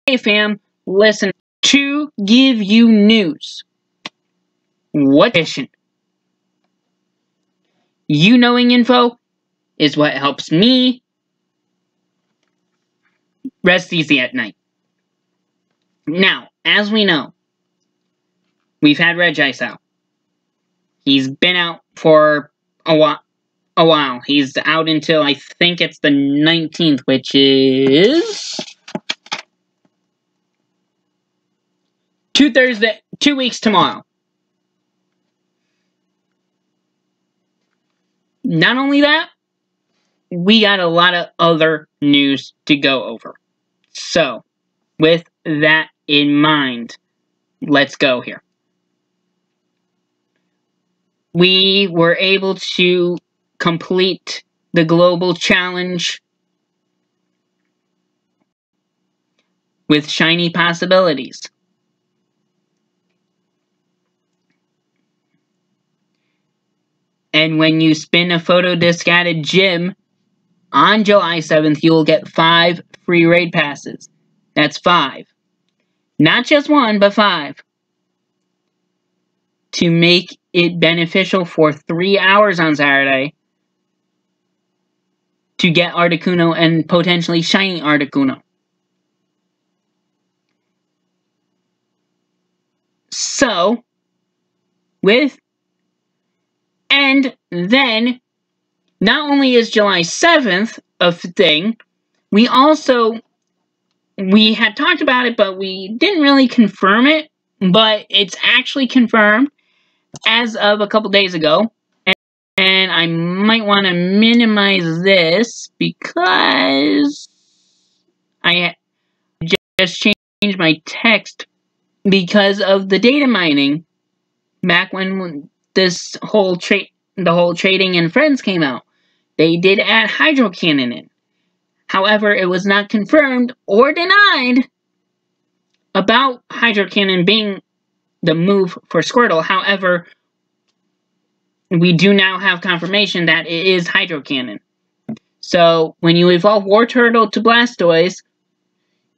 Hey fam, listen, to give you news. What mission? You knowing info is what helps me rest easy at night. Now, as we know, we've had Red Ice out. He's been out for a while. He's out until I think it's the 19th, which is 2 weeks tomorrow. Not only that, we got a lot of other news to go over. So, with that in mind, let's go here. We were able to complete the global challenge with shiny possibilities. And when you spin a photo disc at a gym on July 7th, you will get 5 free raid passes. That's 5. Not just 1, but 5. To make it beneficial for 3 hours on Saturday to get Articuno and potentially shiny Articuno. So, and then, not only is July 7th a thing, we had talked about it, but we didn't really confirm it, but it's actually confirmed as of a couple days ago. And I might want to minimize this because I just changed my text because of the data mining back when this whole trading and friends came out. They did add Hydro Cannon in. However, it was not confirmed or denied about Hydro Cannon being the move for Squirtle. However, we do now have confirmation that it is Hydro Cannon. So, when you evolve Wartortle to Blastoise,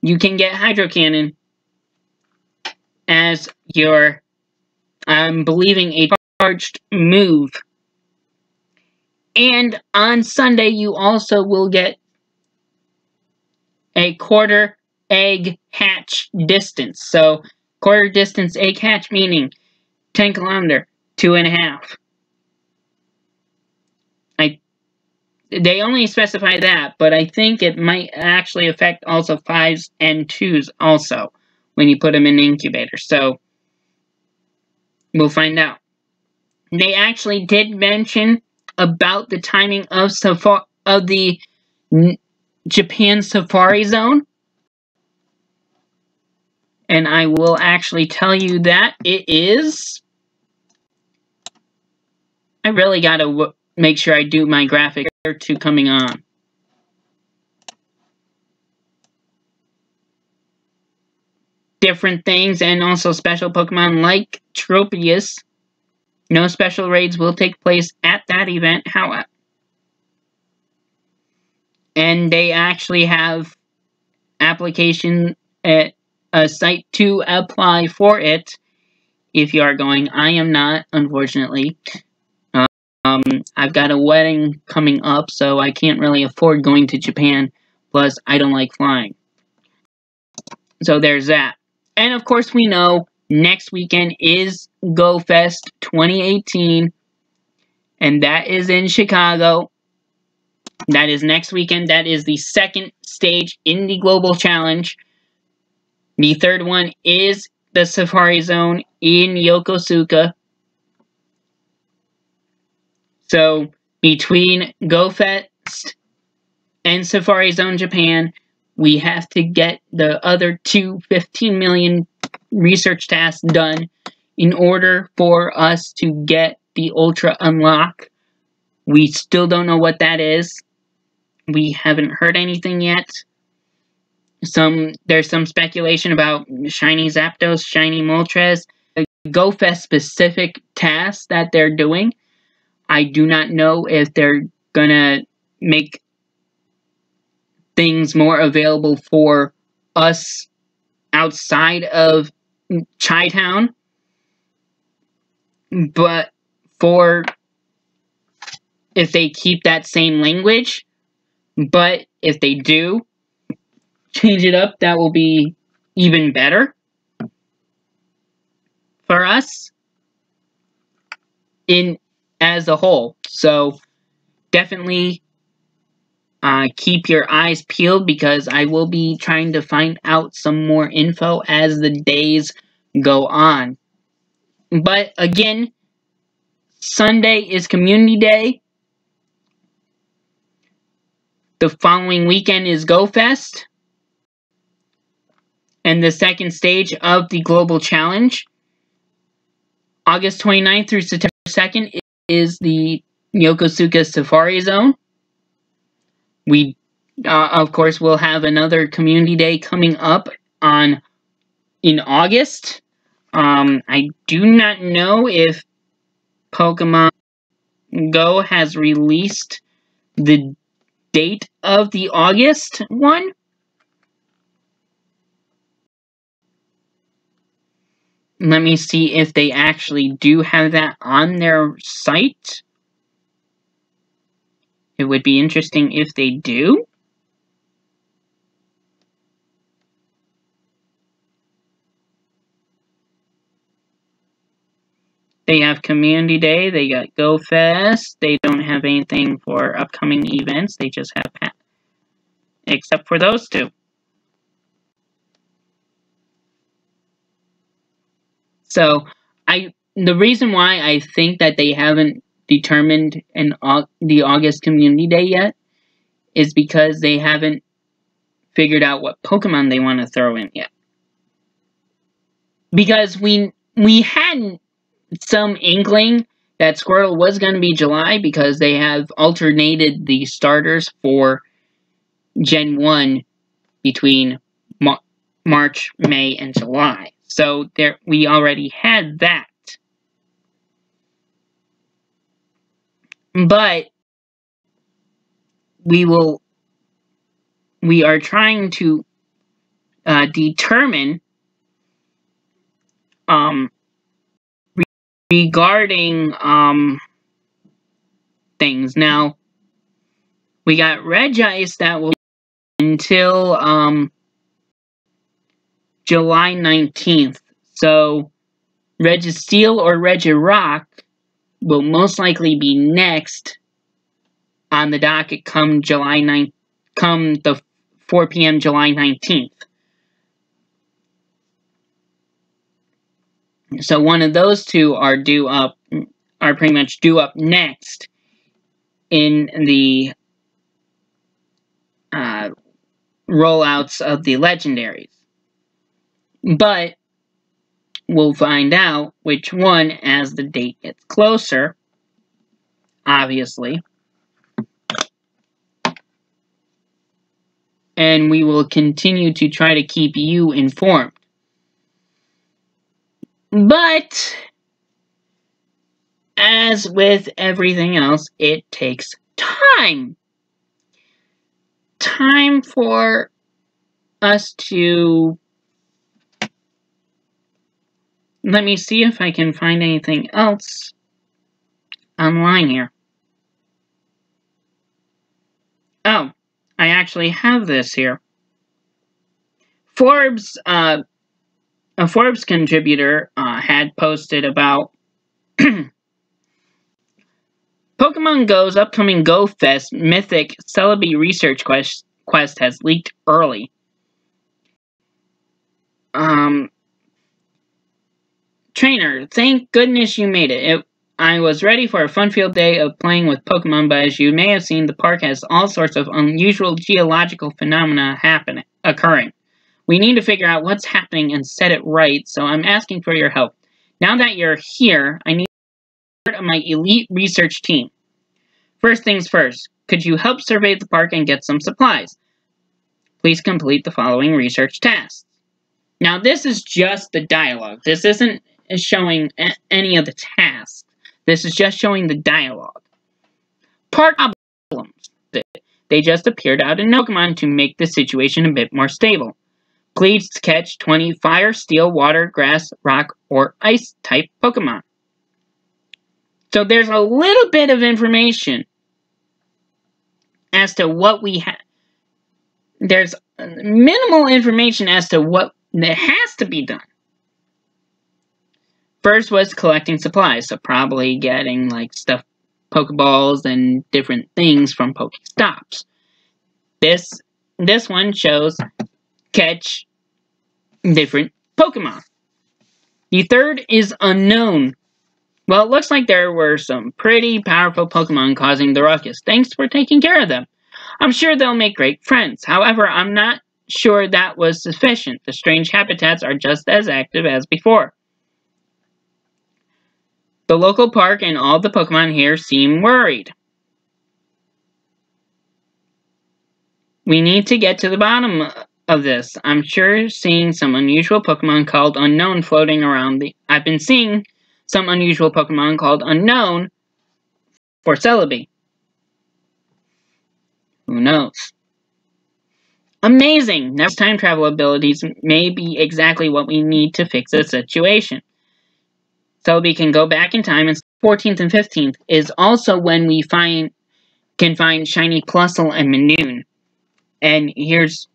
you can get Hydro Cannon as your, I'm believing, a charged move. And on Sunday, you also will get a quarter egg hatch distance. So, quarter distance egg hatch meaning 10 kilometer, 2.5. They only specify that, but I think it might actually affect also 5s and 2s also when you put them in the incubator. So, we'll find out. They actually did mention about the timing of the Japan Safari Zone. And I will actually tell you that it is... I really gotta make sure I do my graphic to coming on. Different things and also special Pokemon like Tropius. No special raids will take place at that event, however. And they actually have application at a site to apply for it if you are going. I am not, unfortunately. I've got a wedding coming up, so I can't really afford going to Japan. Plus, I don't like flying. So there's that. And of course, we know next weekend is Go Fest 2018. And that is in Chicago. That is next weekend. That is the second stage in the Global Challenge. The third one is the Safari Zone in Yokosuka. So, between Go Fest and Safari Zone Japan, we have to get the other 15 million research tasks done in order for us to get the Ultra Unlock. We still don't know what that is. We haven't heard anything yet. There's some speculation about Shiny Zapdos, Shiny Moltres, GoFest specific tasks that they're doing. I do not know if they're gonna make things more available for us outside of Chi-Town, but for if they keep that same language, but if they do change it up, that will be even better for us in as a whole. So definitely keep your eyes peeled, because I will be trying to find out some more info as the days go on. But again, Sunday is Community Day. The following weekend is Go Fest. And the second stage of the Global Challenge, August 29th through September 2nd, is the Yokosuka Safari Zone. We, of course, will have another Community Day coming up in August. I do not know if Pokemon Go has released the date of the August one. Let me see if they actually do have that on their site. It would be interesting if they do. They have Community Day, they got Go Fest, they don't have anything for upcoming events, they just have except for those two. So, the reason why I think that they haven't determined the August Community Day yet is because they haven't figured out what Pokemon they want to throw in yet. Because we had some inkling that Squirtle was going to be July, because they have alternated the starters for Gen 1 between March, May, and July. So we already had that. But we are trying to determine regarding things. Now, we got Regice that will until July 19th. So Registeel or Regirock will most likely be next on the docket come the 4 p.m. July 19th. So one of those two are pretty much due up next in the rollouts of the legendaries. But we'll find out which one as the date gets closer, obviously. And we will continue to try to keep you informed. But, as with everything else, it takes time. Time for us to... Let me see if I can find anything else online here. Oh, I actually have this here. Forbes, a Forbes contributor had posted about Pokemon Go's upcoming Go Fest Mythic Celebi research quest has leaked early. Trainer, thank goodness you made it. I was ready for a fun-filled day of playing with Pokemon, but as you may have seen, the park has all sorts of unusual geological phenomena occurring. We need to figure out what's happening and set it right, so I'm asking for your help. Now that you're here, I need part of my elite research team. First things first, could you help survey the park and get some supplies? Please complete the following research tasks. Now, this is just the dialogue. This isn't showing any of the tasks. This is just showing the dialogue. Park problems. They just appeared out in Pokemon to make the situation a bit more stable. Please catch 20 fire, steel, water, grass, rock, or ice type Pokemon. So there's a little bit of information as to what we have. There's minimal information as to what that has to be done. First was collecting supplies, so probably getting like stuff, Pokeballs and different things from Pokestops. This one shows catch different Pokemon. The third is unknown. Well, it looks like there were some pretty powerful Pokemon causing the ruckus. Thanks for taking care of them. I'm sure they'll make great friends. However, I'm not sure that was sufficient. The strange habitats are just as active as before. The local park and all the Pokemon here seem worried. We need to get to the bottom of this. I'm sure seeing some unusual Pokemon called Unknown floating around I've been seeing some unusual Pokemon called Unknown for Celebi. Who knows? Amazing! Next time travel abilities may be exactly what we need to fix the situation. Celebi can go back in time, and 14th and 15th is also when we can find shiny Plusle and Minoon. And here's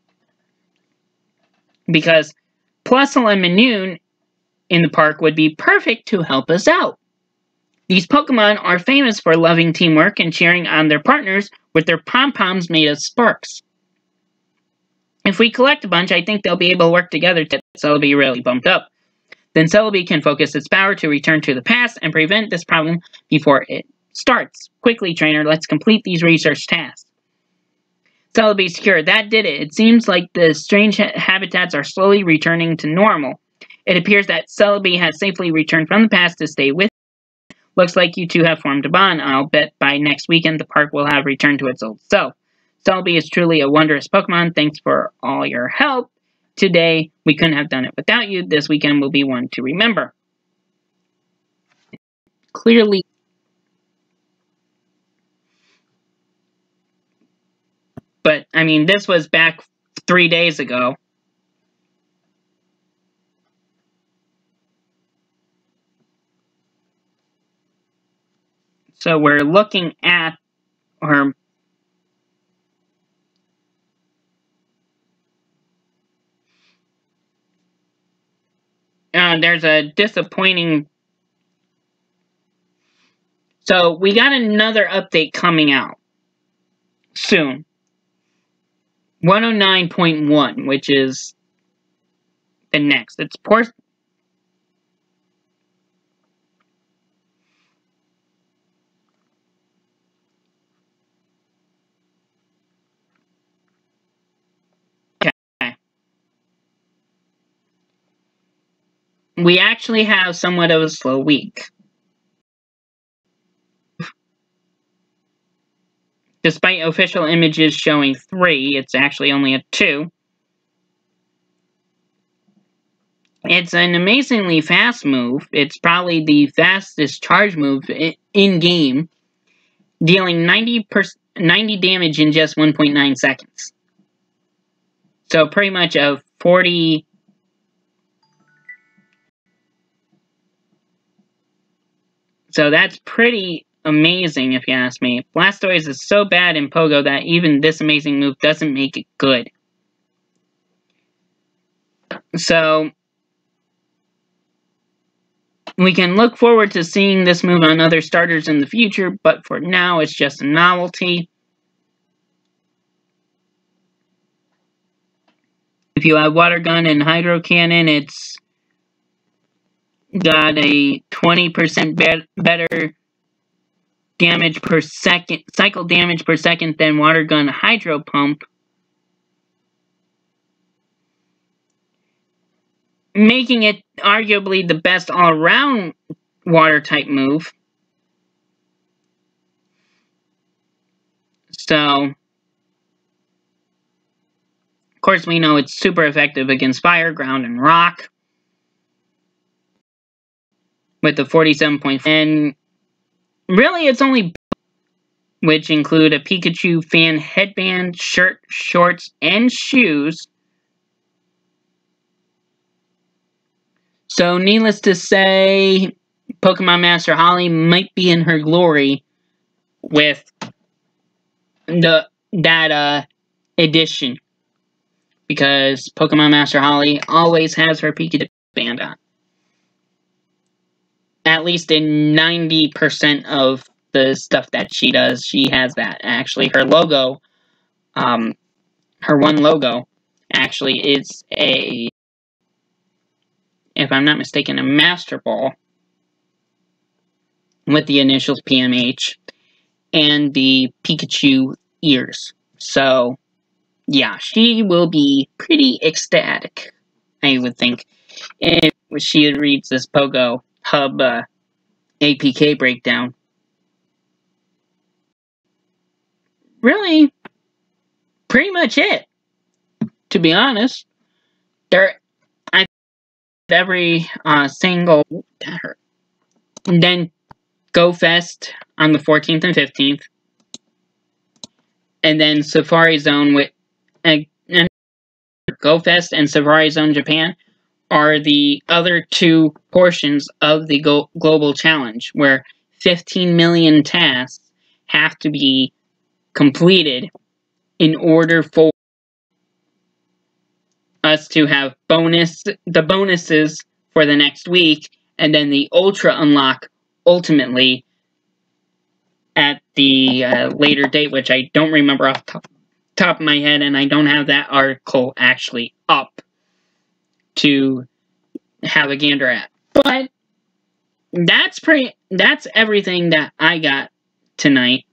because Plusle and Minoon in the park would be perfect to help us out. These Pokemon are famous for loving teamwork and cheering on their partners with their pom-poms made of sparks. If we collect a bunch, I think they'll be able to work together to get Celebi really bumped up. Then Celebi can focus its power to return to the past and prevent this problem before it starts. Quickly, trainer, let's complete these research tasks. Celebi secure. That did it. It seems like the strange habitats are slowly returning to normal. It appears that Celebi has safely returned from the past to stay with. Looks like you two have formed a bond. I'll bet by next weekend the park will have returned to its old self. Celebi is truly a wondrous Pokemon. Thanks for all your help today. We couldn't have done it without you. This weekend will be one to remember. Clearly, but I mean, this was back 3 days ago. So we're looking at her. There's a disappointing. So we got another update coming out soon. 109.1, which is the next. It's poor. Okay. We actually have somewhat of a slow week. Despite official images showing 3, it's actually only a 2. It's an amazingly fast move. It's probably the fastest charge move in-game, dealing 90 damage in just 1.9 seconds. So pretty much a 40... So that's pretty amazing, if you ask me. Blastoise is so bad in Pogo that even this amazing move doesn't make it good. So we can look forward to seeing this move on other starters in the future, but for now it's just a novelty. If you have Water Gun and Hydro Cannon, it's got a 20% better damage per second, cycle damage per second than Water Gun Hydro Pump, making it arguably the best all-around water-type move. So, of course, we know it's super effective against fire, ground, and rock. With the 47.5. And really, it's only which include a Pikachu fan headband, shirt, shorts, and shoes. So, needless to say, Pokemon Master Holly might be in her glory with that edition. Because Pokemon Master Holly always has her Pikachu band on. At least in 90% of the stuff that she does, she has that. Actually, her logo, her one logo, actually is a, if I'm not mistaken, a Master Ball with the initials PMH and the Pikachu ears. So, yeah, she will be pretty ecstatic, I would think, if she reads this PoGo Hub APK breakdown. Really, pretty much it, to be honest. I every single, that hurt. And then Go Fest on the 14th and 15th. And then Safari Zone with and Go Fest and Safari Zone Japan are the other two portions of the global challenge, where 15 million tasks have to be completed in order for us to have the bonuses for the next week, and then the Ultra unlock ultimately at the later date, which I don't remember off the top of my head, and I don't have that article actually up to have a gander at. But that's everything that I got tonight.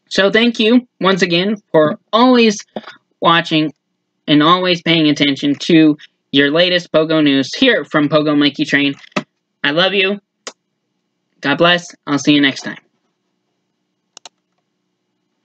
So thank you once again for always watching and always paying attention to your latest PoGo news here from PoGo Mikey Train. I love you. God bless. I'll see you next time.